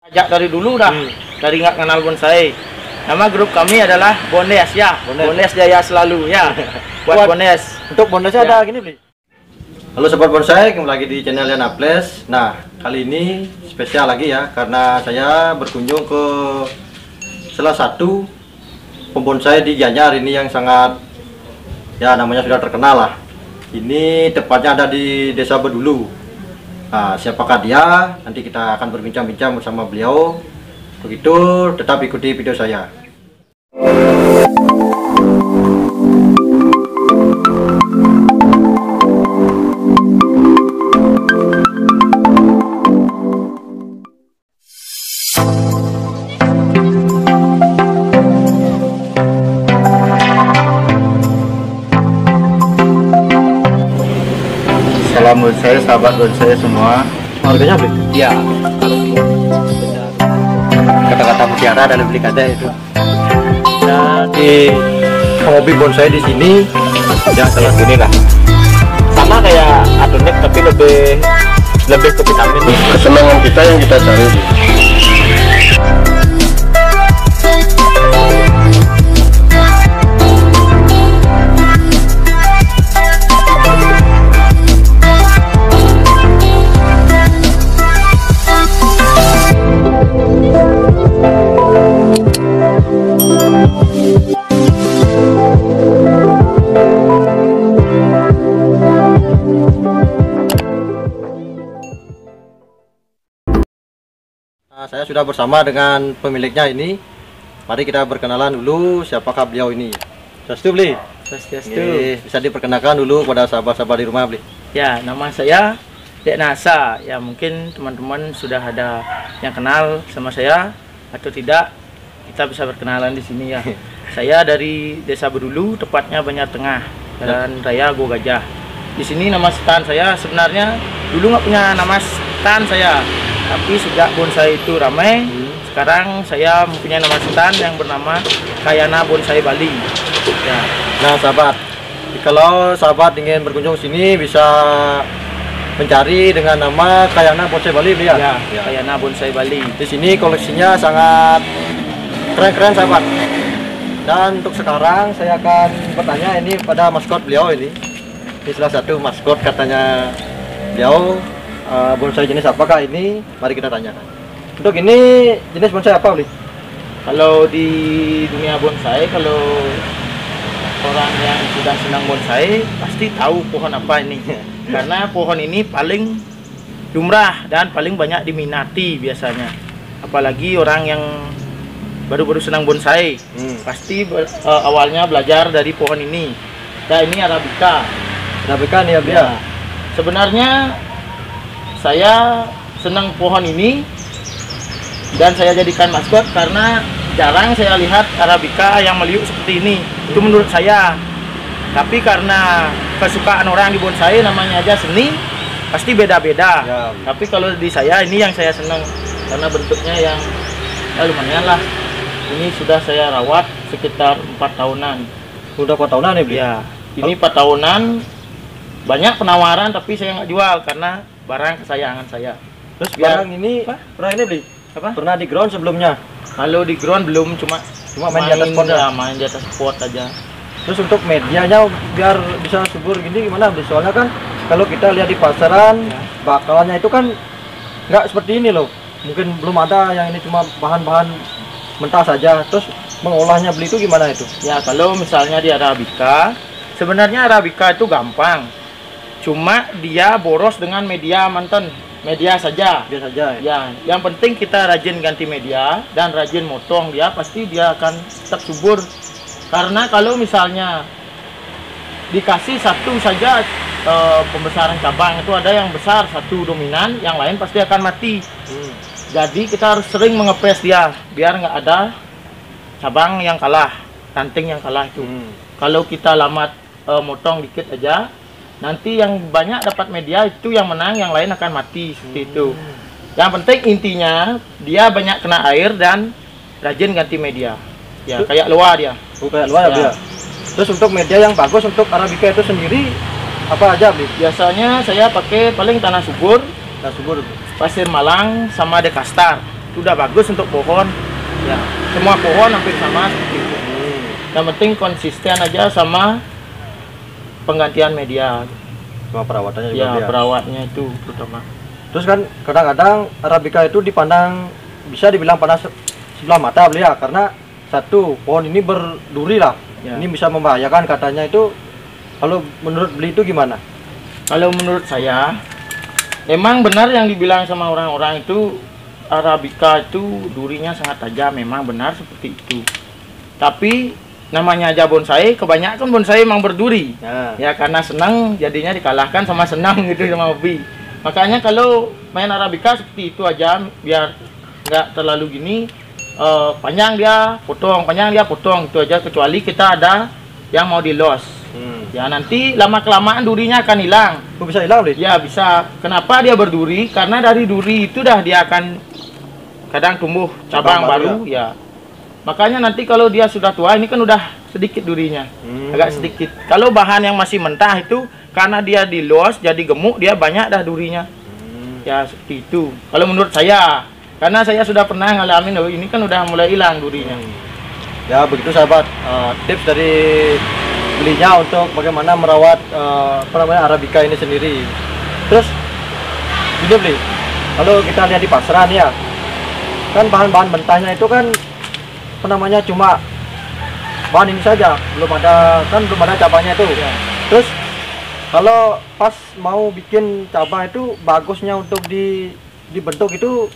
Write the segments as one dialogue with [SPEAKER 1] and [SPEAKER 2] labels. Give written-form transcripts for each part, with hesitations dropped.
[SPEAKER 1] Sejak dari dulu dah, dari nggak kenal bonsai. Nama grup kami adalah Bondes ya, Bondes Jaya Selalu ya. Buat Bondes.
[SPEAKER 2] Untuk bonsai ada gini beli. Halo sobat bonsai, kembali lagi di channel Yanaples. Nah, kali ini spesial lagi ya, karena saya berkunjung ke salah satu pembonsai di Gianyar ini yang sangat ya namanya sudah terkenal lah. Ini tepatnya ada di Desa Bedulu. Nah, siapakah dia? Nanti kita akan berbincang-bincang bersama beliau. Begitu, tetap ikuti video saya.
[SPEAKER 3] Salam bonsai, sahabat bonsai semua.
[SPEAKER 2] Harganya beli?
[SPEAKER 3] Ya, kata-kata mutiara dalam beli kata itu.
[SPEAKER 2] Nah, di hobi bonsai di sini
[SPEAKER 3] Ya kayak gini lah.
[SPEAKER 1] Sama kayak adonik tapi lebih ke vitamin.
[SPEAKER 2] kesenangan kita yang kita cari. Nah, saya sudah bersama dengan pemiliknya ini. Mari kita berkenalan dulu siapakah beliau ini. Swastiastu beli. Oke, bisa diperkenalkan dulu pada sahabat-sahabat di rumah beli.
[SPEAKER 1] Ya, nama saya Dek Nasa. Ya, mungkin teman-teman sudah ada yang kenal sama saya atau tidak. Kita bisa berkenalan di sini ya. Saya dari Desa Bedulu, tepatnya Banjar Tengah, Jalan Raya Go Gajah. Di sini nama stand saya sebenarnya dulu nggak punya nama stand saya. Tapi sejak bonsai itu ramai, sekarang saya mempunyai nama stand yang bernama Kayana Bonsai Bali. Ya.
[SPEAKER 2] Nah, sahabat, kalau sahabat ingin berkunjung sini bisa mencari dengan nama Kayana Bonsai Bali ya.
[SPEAKER 1] Ya, Kayana Bonsai Bali.
[SPEAKER 2] Di sini koleksinya sangat keren-keren sahabat. Dan untuk sekarang saya akan bertanya ini pada maskot beliau ini. Ini salah satu maskot katanya beliau. Bonsai jenis apakah ini? Mari kita tanyakan. Untuk ini jenis bonsai apa beli?
[SPEAKER 1] Kalau di dunia bonsai, kalau orang yang sudah senang bonsai pasti tahu pohon apa ini. Karena pohon ini paling lumrah dan paling banyak diminati biasanya. Apalagi orang yang baru-baru senang bonsai, pasti awalnya belajar dari pohon ini. Ya, ini Arabica.
[SPEAKER 2] Arabica nih ya, Bia.
[SPEAKER 1] Sebenarnya saya senang pohon ini dan saya jadikan maskot karena jarang saya lihat Arabica yang meliuk seperti ini. Itu menurut saya. Tapi karena kesukaan orang di bonsai namanya aja seni, pasti beda-beda.
[SPEAKER 2] Ya.
[SPEAKER 1] Tapi kalau di saya ini yang saya senang karena bentuknya yang lumayan lah. Ini sudah saya rawat sekitar 4 tahunan.
[SPEAKER 2] Udah 4 tahunan ya, Bli?
[SPEAKER 1] Ya, ini 4 tahunan. Banyak penawaran tapi saya nggak jual karena barang kesayangan saya.
[SPEAKER 2] Terus
[SPEAKER 1] Biar-
[SPEAKER 2] barang ini
[SPEAKER 1] Apa?
[SPEAKER 2] pernah ini beli?
[SPEAKER 1] Apa?
[SPEAKER 2] Pernah di ground sebelumnya?
[SPEAKER 1] Kalau di ground belum, cuma
[SPEAKER 2] Main di atas pot ya?
[SPEAKER 1] main di atas pot aja.
[SPEAKER 2] Terus untuk medianya biar bisa subur gini gimana beli? Soalnya kan kalau kita lihat di pasaran
[SPEAKER 1] Ya.
[SPEAKER 2] bakalannya itu kan nggak seperti ini loh. Mungkin belum ada yang ini cuma bahan-bahan mentah saja. Terus mengolahnya beli itu gimana itu?
[SPEAKER 1] Ya, kalau misalnya di Arabica, sebenarnya Arabica itu gampang. Cuma dia boros dengan media mantan, media saja.
[SPEAKER 2] Biasa saja ya.
[SPEAKER 1] Ya, yang penting kita rajin ganti media dan rajin motong dia, pasti dia akan tetap subur. Karena kalau misalnya dikasih satu saja pembesaran cabang itu ada yang besar satu dominan, yang lain pasti akan mati. Jadi kita harus sering mengepres dia biar nggak ada cabang yang kalah, ranting yang kalah itu. Kalau kita lamat motong dikit aja, nanti yang banyak dapat media itu yang menang, yang lain akan mati seperti itu. Yang penting intinya dia banyak kena air dan rajin ganti media. Ya, kayak luar dia.
[SPEAKER 2] Kayak luar ya. Terus untuk media yang bagus untuk Arabica itu sendiri apa aja beli?
[SPEAKER 1] Biasanya saya pakai paling tanah subur,
[SPEAKER 2] Nah, subur.
[SPEAKER 1] pasir malang sama dekastar. sudah bagus untuk pohon. Ya, semua pohon hampir sama seperti itu. Yang penting konsisten aja sama penggantian media.
[SPEAKER 2] Sama perawatannya juga.
[SPEAKER 1] Ya, perawatnya itu terutama.
[SPEAKER 2] Terus kan kadang-kadang Arabica itu dipandang bisa dibilang panas sebelah mata beli ya, karena satu pohon ini berduri lah.
[SPEAKER 1] Ya.
[SPEAKER 2] Ini bisa membahayakan katanya itu. Kalau menurut beli itu gimana?
[SPEAKER 1] Kalau menurut saya, memang benar yang dibilang sama orang-orang itu Arabica itu durinya sangat tajam, memang benar seperti itu. Tapi namanya aja bonsai, kebanyakan bonsai memang berduri. Ya karena senang jadinya dikalahkan sama senang gitu sama hobi. Makanya kalau main Arabica seperti itu aja, biar nggak terlalu gini, panjang dia potong, panjang dia potong, itu aja, kecuali kita ada yang mau di los. Ya nanti lama kelamaan durinya akan hilang.
[SPEAKER 2] Kok bisa hilang deh?
[SPEAKER 1] Ya bisa. Kenapa dia berduri? Karena dari duri itu dah dia akan kadang tumbuh cabang baru ya. Makanya nanti kalau dia sudah tua, ini kan udah sedikit durinya, agak sedikit. Kalau bahan yang masih mentah itu karena dia dilos jadi gemuk, dia banyak dah durinya. Ya seperti itu. Kalau menurut saya, karena saya sudah pernah ngalamin, loh, ini kan udah mulai hilang durinya.
[SPEAKER 2] Ya begitu sahabat, tips dari belinya untuk bagaimana merawat Arabica ini sendiri. Terus ini beli, kalau kita lihat di pasaran ya, kan bahan-bahan mentahnya itu kan cuma bahan ini saja, belum ada cabangnya itu. Ya. Terus kalau pas mau bikin cabang itu bagusnya untuk dibentuk itu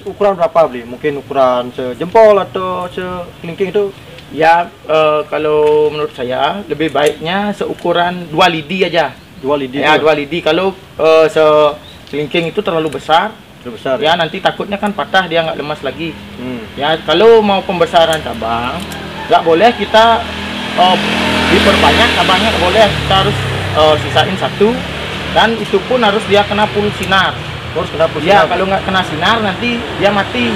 [SPEAKER 2] ukuran berapa beli? Mungkin ukuran sejempol atau sekelingking itu?
[SPEAKER 1] Ya, kalau menurut saya lebih baiknya seukuran 2 lidi aja.
[SPEAKER 2] 2 lidi.
[SPEAKER 1] Ya, 2 lidi. Kalau sekelingking itu terlalu besar.
[SPEAKER 2] Terlalu besar.
[SPEAKER 1] Ya, nanti takutnya kan patah, dia nggak lemas lagi. Ya, kalau mau pembesaran cabang, nggak boleh kita diperbanyak cabangnya, nggak boleh. Kita harus sisain satu, dan itu pun harus dia kena full sinar.
[SPEAKER 2] Terus kena full
[SPEAKER 1] Ya,
[SPEAKER 2] sinar.
[SPEAKER 1] kalau nggak kena sinar nanti dia mati.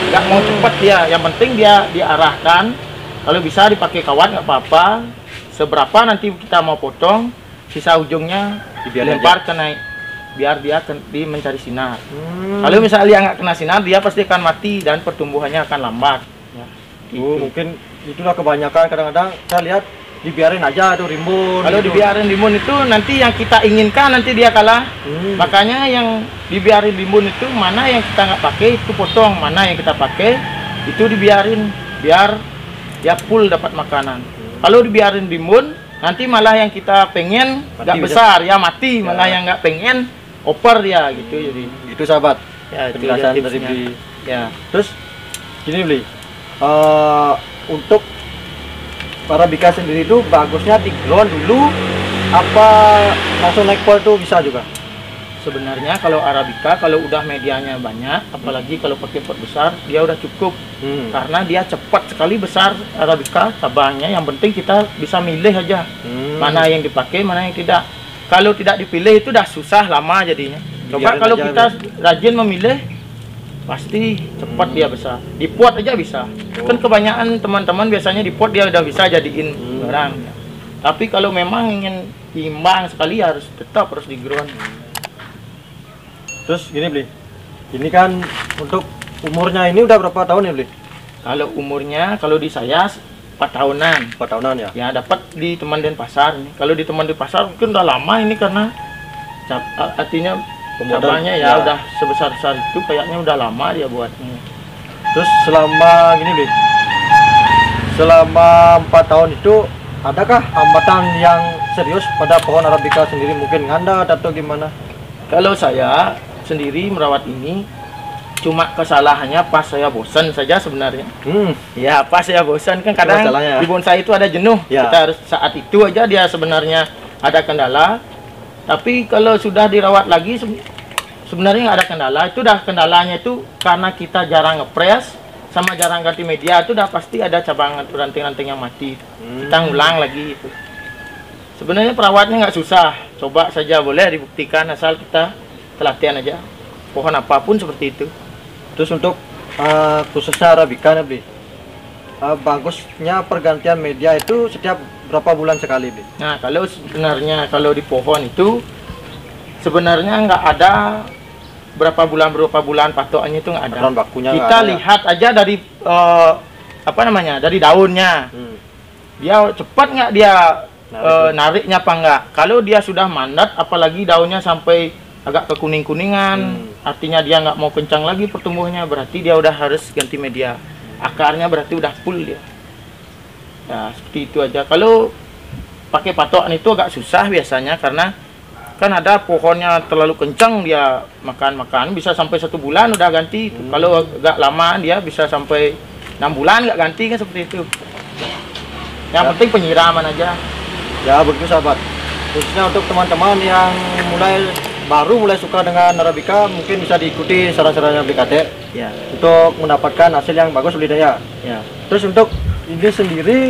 [SPEAKER 1] Nggak mau cepat dia. Yang penting dia diarahkan. Kalau bisa dipakai kawat nggak apa-apa. Seberapa nanti kita mau potong, sisa ujungnya dilempar ke naik, biar dia mencari sinar. Kalau misalnya dia nggak kena sinar, dia pasti akan mati dan pertumbuhannya akan lambat. Ya, gitu.
[SPEAKER 2] Mungkin itulah kebanyakan kadang-kadang saya lihat dibiarin aja tuh rimbun.
[SPEAKER 1] Kalau
[SPEAKER 2] gitu.
[SPEAKER 1] dibiarin rimbun itu nanti yang kita inginkan nanti dia kalah. Makanya yang dibiarin rimbun itu mana yang kita nggak pakai itu potong, mana yang kita pakai itu dibiarin biar dia full dapat makanan. Kalau dibiarin rimbun, nanti malah yang kita pengen nggak besar, ya mati. Malah yang nggak pengen oper dia gitu. Jadi
[SPEAKER 2] itu sahabat.
[SPEAKER 1] Ya,
[SPEAKER 2] penjelasan dari beli.
[SPEAKER 1] Ya.
[SPEAKER 2] Terus gini beli, untuk Arabica sendiri itu bagusnya di ground dulu apa langsung naik pot itu bisa juga?
[SPEAKER 1] Sebenarnya kalau Arabica kalau udah medianya banyak, apalagi kalau pakai pot besar, dia udah cukup. Karena dia cepat sekali besar Arabica cabangnya. Yang penting kita bisa milih aja mana yang dipakai, mana yang tidak. Kalau tidak dipilih itu dah susah lama jadinya. Coba kalau kita rajin memilih, pasti cepat dia besar. Di pot aja bisa. Kan kebanyakan teman-teman biasanya di pot dia udah bisa jadiin barang. Tapi kalau memang ingin imbang sekali tetap harus di ground.
[SPEAKER 2] Terus gini beli, ini kan untuk umurnya ini udah berapa tahun ya beli?
[SPEAKER 1] Kalau umurnya, kalau di saya 4 tahunan.
[SPEAKER 2] 4 tahunan ya?
[SPEAKER 1] Ya dapat di teman Denpasar nih. Kalau di teman Denpasar mungkin udah lama ini karena artinya cabangnya ya udah sebesar-besar itu, kayaknya udah lama dia buatnya.
[SPEAKER 2] Terus selama gini beli, selama 4 tahun itu adakah hambatan yang serius pada pohon Arabica sendiri, mungkin ngandat atau gimana?
[SPEAKER 1] Kalau saya sendiri merawat ini cuma kesalahannya pas saya bosan saja sebenarnya. Ya pas saya bosan kan kadang di bonsai itu ada jenuh. Kita harus saat itu aja dia sebenarnya ada kendala. Tapi kalau sudah dirawat lagi sebenarnya nggak ada kendala. Itu dah kendalanya itu karena kita jarang ngepres sama jarang ganti media, itu dah pasti ada cabang atau ranting-ranting yang mati. Kita ngulang lagi itu. Sebenarnya perawatnya nggak susah. Coba saja boleh dibuktikan asal kita pelatihan aja. Pohon apapun seperti itu.
[SPEAKER 2] Terus untuk khususnya Arabica nih beli, bagusnya pergantian media itu setiap berapa bulan sekali beli?
[SPEAKER 1] Nah kalau sebenarnya kalau di pohon itu sebenarnya nggak ada berapa bulan patokannya itu nggak ada.
[SPEAKER 2] Bahan bakunya nggak
[SPEAKER 1] Kita
[SPEAKER 2] ada, ya?
[SPEAKER 1] lihat aja dari apa namanya, dari daunnya. Dia cepat nggak dia nariknya apa enggak. Kalau dia sudah mandat, apalagi daunnya sampai agak kekuning-kuningan, artinya dia nggak mau kencang lagi pertumbuhannya, berarti dia udah harus ganti media. Akarnya berarti udah full dia. Ya seperti itu aja. Kalau pakai patokan itu agak susah biasanya, karena kan ada pohonnya terlalu kencang, dia makan bisa sampai 1 bulan udah ganti. Kalau agak lama dia bisa sampai 6 bulan nggak ganti, kan seperti itu. Yang penting penyiraman aja.
[SPEAKER 2] Ya begitu sahabat, khususnya untuk teman-teman yang baru mulai suka dengan Arabica, mungkin bisa diikuti saran-sarannya Bli Kade
[SPEAKER 1] Ya.
[SPEAKER 2] untuk mendapatkan hasil yang bagus budidaya.
[SPEAKER 1] Ya.
[SPEAKER 2] Terus untuk ini sendiri,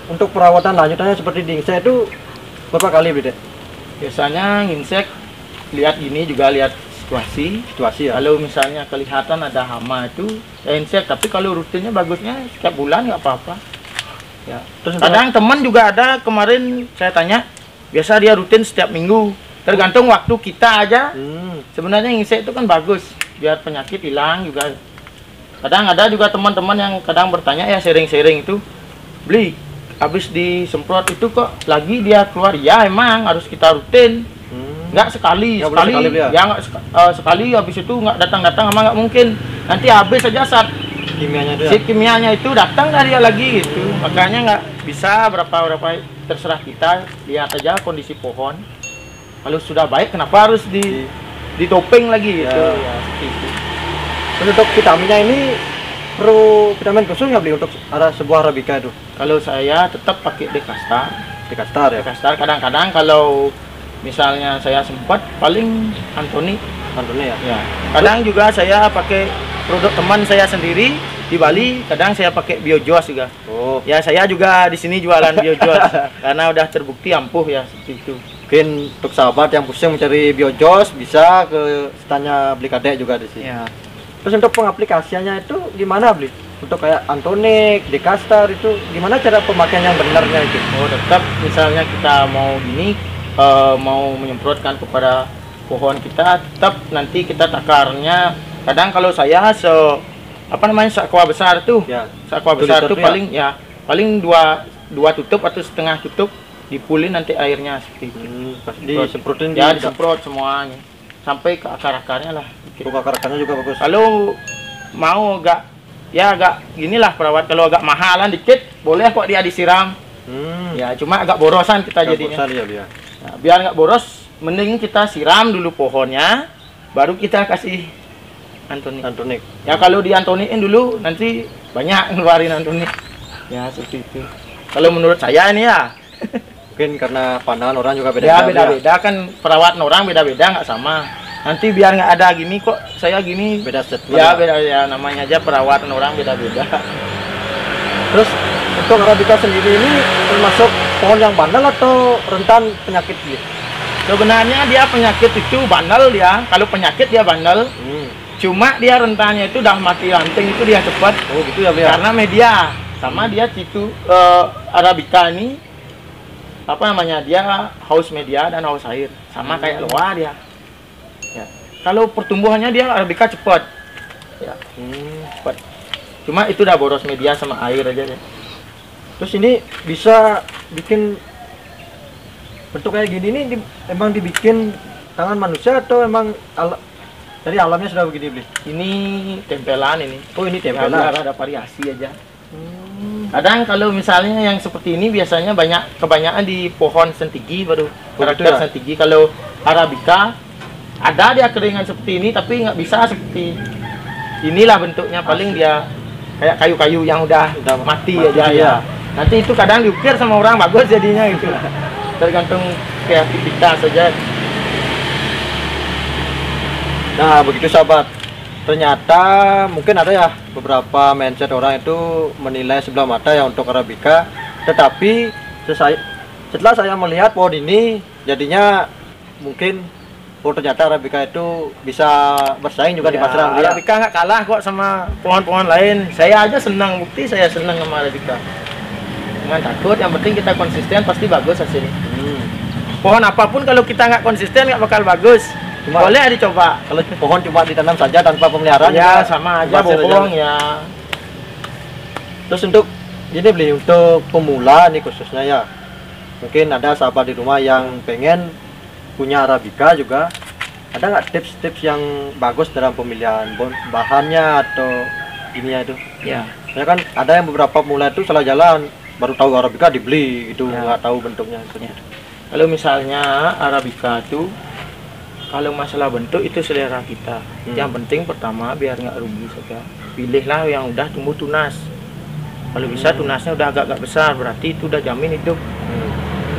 [SPEAKER 2] untuk perawatan lanjutannya seperti di insek itu berapa kali Bli?
[SPEAKER 1] Biasanya insek lihat gini juga lihat situasi ya. Kalau misalnya kelihatan ada hama itu ya insek, tapi kalau rutinnya bagusnya setiap bulan nggak apa-apa. Ya.
[SPEAKER 2] Terus
[SPEAKER 1] Kadang teman juga ada, kemarin saya tanya, biasa dia rutin setiap minggu. Tergantung waktu kita aja. Sebenarnya insek itu kan bagus, biar penyakit hilang juga. Kadang ada juga teman-teman yang kadang bertanya ya, sharing-sharing itu, Bli, habis disemprot itu kok lagi dia keluar. Ya emang harus kita rutin. Nggak sekali ya nggak sekali habis itu nggak datang sama, nggak mungkin. Nanti habis aja saat kimianya itu datang dari dia lagi gitu. Makanya nggak bisa berapa terserah kita, lihat aja kondisi pohon. Kalau sudah baik, kenapa harus ditopeng lagi gitu ya, seperti itu.
[SPEAKER 2] Terus untuk vitaminnya ini perlu vitamin khusus nggak Bli untuk sebuah Arabica itu?
[SPEAKER 1] Kalau saya tetap pakai Dekastar.
[SPEAKER 2] Ya.
[SPEAKER 1] Dekastar kadang-kadang kalau misalnya saya sempat paling Anthony
[SPEAKER 2] ya.
[SPEAKER 1] Ya. Kadang juga saya pakai produk teman saya sendiri di Bali, kadang saya pakai Biojos juga.
[SPEAKER 2] Oh.
[SPEAKER 1] Ya saya juga di sini jualan Biojos karena udah terbukti ampuh ya, seperti itu.
[SPEAKER 2] Mungkin untuk sahabat yang pusing mencari Biojos bisa ke standnya Bli Kade juga di sini.
[SPEAKER 1] Ya.
[SPEAKER 2] Terus untuk pengaplikasiannya itu gimana Bli? Untuk kayak Antonik, Dekastar itu gimana cara pemakaian yang benarnya itu?
[SPEAKER 1] Oh, tetap misalnya kita mau gini, mau menyemprotkan kepada pohon kita, tetap nanti kita takarnya. Kadang kalau saya sakwa besar tuh, sakwa besar tuh paling dua tutup atau setengah tutup, dipulin nanti airnya seperti itu.
[SPEAKER 2] Disemprotin
[SPEAKER 1] ya, disemprot semuanya sampai ke akar-akarnya lah.
[SPEAKER 2] Untuk akar-akarnya juga bagus.
[SPEAKER 1] Kalau mau agak ginilah perawat, kalau agak mahalan dikit boleh kok dia disiram. Ya cuma agak borosan kita jadinya. Nah, biar nggak boros, mending kita siram dulu pohonnya, baru kita kasih Antonik. Ya kalau di Antonikin dulu nanti banyak ngeluarin Antonik. Ya seperti itu. Kalau menurut saya ini ya.
[SPEAKER 2] Mungkin karena pandangan orang juga beda.
[SPEAKER 1] Ya beda-beda kan, perawatan orang beda-beda, nggak sama. Nanti biar nggak ada gini kok saya gini.
[SPEAKER 2] Beda statement.
[SPEAKER 1] Ya beda ya, namanya aja perawatan orang beda-beda.
[SPEAKER 2] Terus untuk Arabica sendiri ini termasuk pohon yang bandel atau rentan penyakit gitu?
[SPEAKER 1] Sebenarnya dia penyakit itu bandel dia. Kalau penyakit dia bandel. Cuma dia rentannya itu udah mati ranting itu dia cepat.
[SPEAKER 2] Oh gitu ya,
[SPEAKER 1] Karena media sama dia itu Arabica ini apa namanya, dia haus media dan haus air, sama kayak loa dia. Ya. Kalau pertumbuhannya dia Arabica cepat. Ya. Cepat. Cuma itu udah boros media sama air aja deh.
[SPEAKER 2] Terus ini bisa bikin bentuk kayak gini nih emang dibikin tangan manusia atau emang dari alamnya sudah begini Bli?
[SPEAKER 1] Ini tempelan ini.
[SPEAKER 2] Oh ini tempelan.
[SPEAKER 1] Ya, ada variasi aja. Kadang kalau misalnya yang seperti ini biasanya kebanyakan di pohon sentigi, baru karakter sentigi. Kalau Arabica ada dia keringan seperti ini, tapi nggak bisa seperti inilah bentuknya. Paling dia kayak kayu-kayu yang udah mati aja ya. Nanti itu kadang diukir sama orang bagus jadinya gitu. Tergantung kreativitas saja.
[SPEAKER 2] Nah begitu sahabat. Ternyata mungkin ada ya beberapa mindset orang itu menilai sebelah mata ya untuk Arabica. Tetapi setelah saya melihat pohon ini, jadinya mungkin ternyata Arabica itu bisa bersaing juga di pasaran.
[SPEAKER 1] Arabica nggak kalah kok sama pohon-pohon lain. Saya aja senang, bukti saya senang sama Arabica. Jangan takut, yang penting kita konsisten pasti bagus hasilnya. Pohon apapun kalau kita nggak konsisten nggak bakal bagus. boleh dicoba.
[SPEAKER 2] Kalau pohon cuma ditanam saja tanpa pemeliharaan
[SPEAKER 1] Ya
[SPEAKER 2] juga
[SPEAKER 1] sama aja
[SPEAKER 2] hasil
[SPEAKER 1] bohong
[SPEAKER 2] aja.
[SPEAKER 1] ya.
[SPEAKER 2] Terus untuk ini beli untuk pemula nih khususnya ya. Mungkin ada sahabat di rumah yang pengen punya Arabica juga. Ada nggak tips-tips yang bagus dalam pemilihan bahannya atau ininya itu?
[SPEAKER 1] Ya.
[SPEAKER 2] Ya kan ada yang beberapa pemula itu salah jalan, baru tahu Arabica dibeli gitu,
[SPEAKER 1] Ya.
[SPEAKER 2] nggak tahu bentuknya.
[SPEAKER 1] Ya. Kalau misalnya Arabica itu, kalau masalah bentuk itu selera kita. Yang penting pertama biar nggak rugi saja, pilihlah yang udah tumbuh tunas. Kalau bisa tunasnya udah agak-agak besar, berarti itu udah jamin hidup.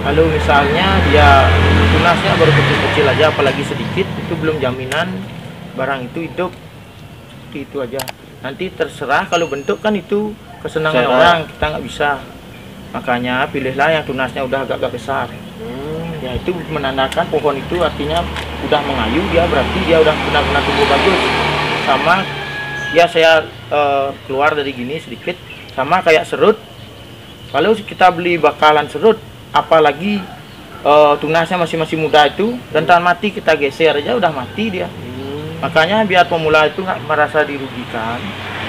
[SPEAKER 1] Kalau misalnya dia tunasnya baru kecil-kecil aja, apalagi sedikit, itu belum jaminan barang itu hidup. Seperti itu aja. Nanti terserah, kalau bentuk kan itu kesenangan
[SPEAKER 2] Selera.
[SPEAKER 1] orang, kita nggak bisa. Makanya pilihlah yang tunasnya udah agak-agak besar. Ya itu menandakan pohon itu artinya udah mengayu, dia berarti dia udah benar-benar tumbuh bagus. Sama ya saya keluar dari gini sedikit, sama kayak serut. Kalau kita beli bakalan serut, apalagi tunasnya masih muda itu, rentan mati, kita geser aja udah mati dia. Makanya biar pemula itu nggak merasa dirugikan,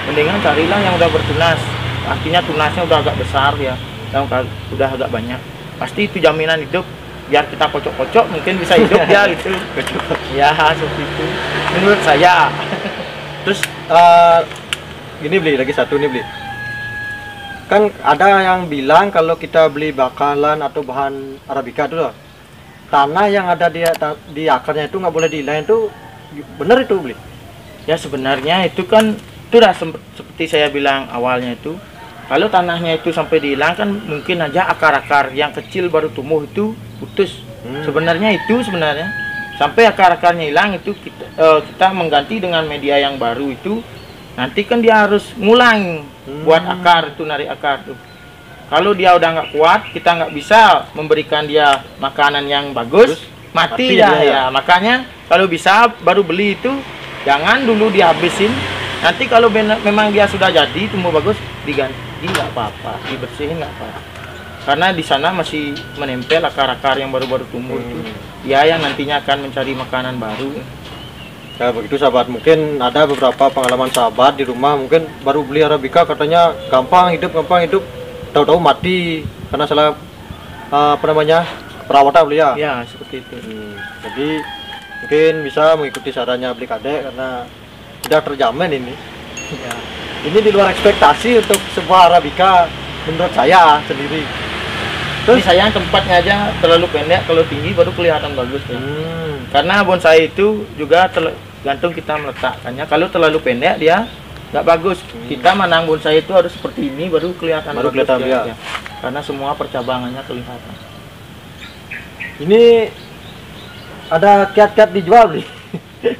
[SPEAKER 1] mendingan carilah yang udah bertunas, artinya tunasnya udah agak besar ya, yang udah agak banyak, pasti itu jaminan hidup. Biar kita kocok-kocok mungkin bisa hidup ya gitu. Ya seperti itu menurut saya.
[SPEAKER 2] Terus ini beli lagi satu nih beli. Kan ada yang bilang kalau kita beli bakalan atau bahan Arabica itu loh, tanah yang ada di akarnya itu nggak boleh dihilain, itu bener itu beli?
[SPEAKER 1] Ya sebenarnya itu kan itu udah seperti saya bilang awalnya itu, kalau tanahnya itu sampai dihilangkan mungkin aja akar-akar yang kecil baru tumbuh itu putus. Sebenarnya sampai akar-akarnya hilang itu kita mengganti dengan media yang baru itu, nanti kan dia harus ngulang buat akar itu, narik akar tuh. Kalau dia udah nggak kuat, kita nggak bisa memberikan dia makanan yang bagus, mati
[SPEAKER 2] dia
[SPEAKER 1] dah
[SPEAKER 2] ya.
[SPEAKER 1] ya. Makanya kalau bisa baru beli itu jangan dulu dihabisin. Nanti kalau memang dia sudah jadi tumbuh bagus, diganti nggak apa-apa, dibersihin nggak apa-apa. Karena di sana masih menempel akar-akar yang baru-baru tumbuh itu, ya yang nantinya akan mencari makanan baru.
[SPEAKER 2] Ya begitu sahabat, mungkin ada beberapa pengalaman sahabat di rumah mungkin baru beli Arabica, katanya gampang hidup, tahu-tahu mati karena salah perawatan beli ya.
[SPEAKER 1] Ya seperti itu.
[SPEAKER 2] Jadi mungkin bisa mengikuti sarannya beli kadek karena tidak terjamin ini.
[SPEAKER 1] Ya.
[SPEAKER 2] Ini di luar ekspektasi untuk sebuah Arabica menurut saya sendiri.
[SPEAKER 1] Terus saya tempatnya aja terlalu pendek, kalau tinggi baru kelihatan bagus ya. Karena bonsai itu juga tergantung kita meletakkannya. Kalau terlalu pendek dia nggak bagus. Kita menang bonsai itu harus seperti ini baru kelihatan bagus
[SPEAKER 2] dia.
[SPEAKER 1] ya. Karena semua percabangannya kelihatan.
[SPEAKER 2] Ini ada kiat-kiat dijual nih.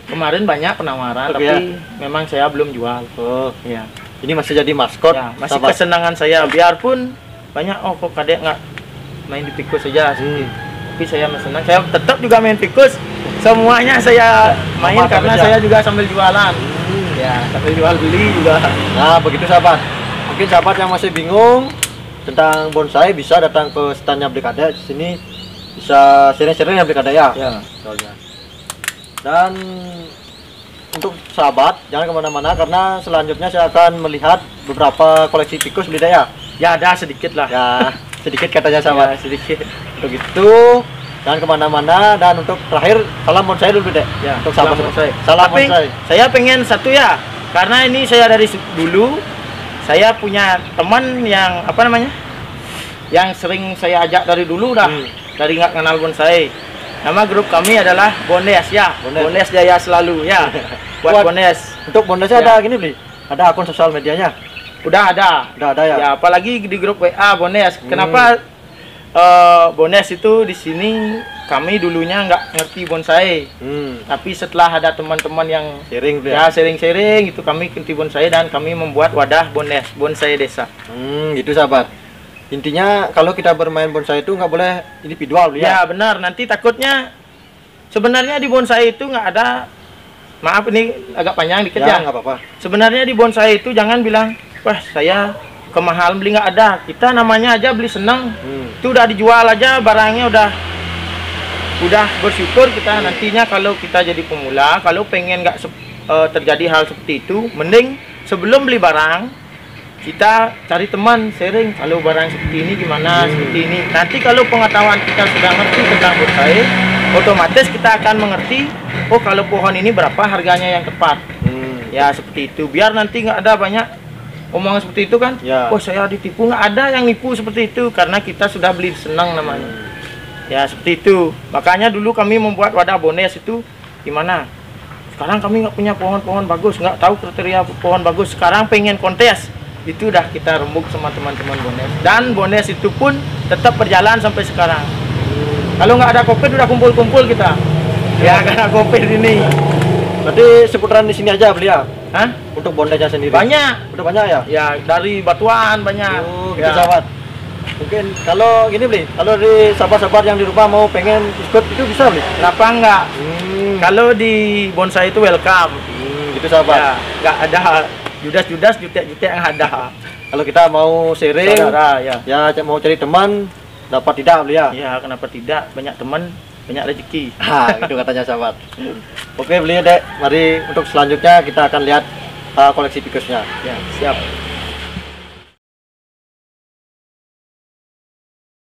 [SPEAKER 1] Kemarin banyak penawaran, tapi memang saya belum jual.
[SPEAKER 2] Oh
[SPEAKER 1] Ya.
[SPEAKER 2] ini masih jadi maskot.
[SPEAKER 1] Ya, masih
[SPEAKER 2] sahabat.
[SPEAKER 1] kesenangan saya. Biarpun banyak kok kadek nggak main di tikus saja, tapi saya senang. Saya tetap juga main tikus. Semuanya saya main karena saya juga sambil jualan. Ya, sambil jual beli juga.
[SPEAKER 2] Nah begitu sahabat. Mungkin sahabat yang masih bingung tentang bonsai bisa datang ke standnya Beli Kadek. Di sini bisa sharing-sharing ya Beli Kadek ya.
[SPEAKER 1] Ya.
[SPEAKER 2] Dan untuk sahabat jangan kemana-mana karena selanjutnya saya akan melihat beberapa koleksi tikus Beli Kadek ya.
[SPEAKER 1] Ya ada sedikit lah.
[SPEAKER 2] Ya sedikit katanya sahabat.
[SPEAKER 1] Ya, sedikit.
[SPEAKER 2] Untuk itu jangan kemana-mana, dan untuk terakhir salam bonsai dulu deh.
[SPEAKER 1] Ya,
[SPEAKER 2] untuk sahabat
[SPEAKER 1] salam bonsai.
[SPEAKER 2] Salam
[SPEAKER 1] Tapi
[SPEAKER 2] bonsai.
[SPEAKER 1] saya pengen satu ya, karena ini saya dari dulu saya punya teman yang apa namanya, yang sering saya ajak dari dulu dah, dari nggak kenal bonsai. Nama grup kami adalah Bondes ya, Bondes Jaya Selalu ya. Buat Bondes.
[SPEAKER 2] Untuk bondesnya ada gini beli, ada akun sosial medianya.
[SPEAKER 1] Udah ada
[SPEAKER 2] ya.
[SPEAKER 1] Ya, apalagi di grup WA Bondes. Kenapa Bondes itu di sini kami dulunya nggak ngerti bonsai. Tapi setelah ada teman-teman yang
[SPEAKER 2] Sharing
[SPEAKER 1] ya sharing-sharing itu, kami ngerti bonsai dan kami membuat wadah Bondes, bonsai desa.
[SPEAKER 2] Gitu sahabat. Intinya kalau kita bermain bonsai itu nggak boleh individual
[SPEAKER 1] Ya benar, nanti takutnya sebenarnya di bonsai itu nggak ada, maaf ini agak panjang dikit ya.
[SPEAKER 2] Nggak apa-apa.
[SPEAKER 1] Sebenarnya di bonsai itu jangan bilang, wah saya kemahalan beli, nggak ada. Kita namanya aja beli senang. Itu udah dijual aja barangnya, udah udah bersyukur kita nantinya kalau kita jadi pemula, kalau pengen nggak terjadi hal seperti itu, mending sebelum beli barang kita cari teman sharing, kalau barang seperti ini gimana, seperti ini. Nanti kalau pengetahuan kita sudah ngerti tentang bonsai, otomatis kita akan mengerti, oh kalau pohon ini berapa harganya yang tepat. Ya seperti itu, biar nanti nggak ada banyak omongan seperti itu kan.
[SPEAKER 2] Ya.
[SPEAKER 1] Oh saya ditipu, nggak ada yang nipu seperti itu, karena kita sudah beli senang namanya. Ya seperti itu, makanya dulu kami membuat wadah bones itu gimana. Sekarang kami nggak punya pohon-pohon bagus, nggak tahu kriteria pohon bagus, sekarang pengen kontes. Itu udah kita rembuk sama teman-teman bones, dan bones itu pun tetap berjalan sampai sekarang. Kalau nggak ada COVID udah kumpul-kumpul kita ya karena COVID ini.
[SPEAKER 2] Berarti seputaran di sini aja beli ya?
[SPEAKER 1] Hah?
[SPEAKER 2] Untuk bondesnya sendiri?
[SPEAKER 1] Banyak.
[SPEAKER 2] Udah banyak ya?
[SPEAKER 1] Ya dari Batuan banyak.
[SPEAKER 2] Oh gitu
[SPEAKER 1] Ya.
[SPEAKER 2] sahabat. Mungkin kalau gini beli, kalau di sahabat-sahabat yang di rumah mau pengen ikut itu bisa beli?
[SPEAKER 1] Kenapa enggak? Kalau di bonsai itu welcome.
[SPEAKER 2] Gitu sahabat.
[SPEAKER 1] Ya, nggak ada judas-judas, jutek-jutek yang ada.
[SPEAKER 2] Kalau kita mau sharing,
[SPEAKER 1] Saudara, ya.
[SPEAKER 2] ya mau cari teman, dapat tidak beli ya?
[SPEAKER 1] Ya, kenapa tidak? Banyak teman, banyak rezeki.
[SPEAKER 2] Itu katanya sahabat. Oke beli dek, mari untuk selanjutnya kita akan lihat koleksi pikusnya.
[SPEAKER 1] Ya, siap.